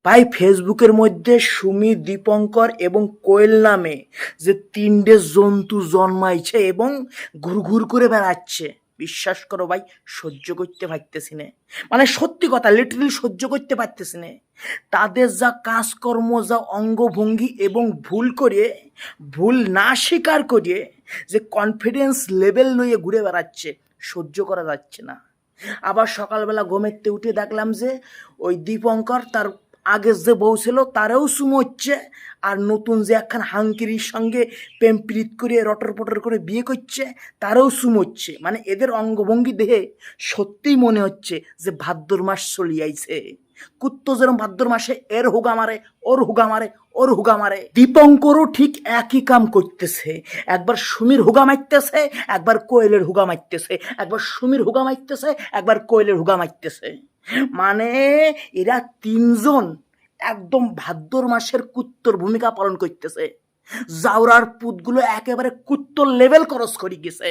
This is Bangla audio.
ভাই ফেসবুকের মধ্যে সুমি, দীপঙ্কর এবং কোয়েল নামে যে তিনটে জন্তু জন্মাইছে এবং ঘুরঘুর করে বেড়াচ্ছে, বিশ্বাস করো ভাই, সহ্য করতে পারতেছি না। মানে সত্যি কথা, লিটারালি সহ্য করতে পারতেছি না। তাদের যা কাজকর্ম, যা অঙ্গভঙ্গি এবং ভুল না স্বীকার করিয়ে যে কনফিডেন্স লেভেল লইয়ে ঘুরে বেড়াচ্ছে, সহ্য করা যাচ্ছে না। আবার সকালবেলা ঘুমেতে উঠে দেখলাম যে ওই দীপঙ্কর তার আগের যে বউ ছিল তারেও চুমোচ্ছে, আর নতুন যে একখান হাঙ্কিরির সঙ্গে প্রেম প্রীত করে রটর পটর করে বিয়ে করছে তারেও চুমোচ্ছে। মানে এদের অঙ্গভঙ্গি দেখে সত্যিই মনে হচ্ছে যে ভাদ্র মাস চলিয়াইছে। কুত্তো যেরকম ভাদ্র মাসে এর হুগা মারে, ওর হুগা মারে, ওর হুগা মারে, দীপঙ্করও ঠিক একই কাম করতেছে। একবার সুমির হুগা মারতেছে, একবার কোয়েলের হুগা মারতেছে, একবার সুমির হুগা মারতেছে, একবার কোয়েলের হুগা মারতেছে। মানে এরা তিনজন একদম ভাদ্র মাসের কুত্তর ভূমিকা পালন করতেছে। জাউরার পুতগুলো একেবারে কুত্তর লেভেল ক্রস করে গেছে।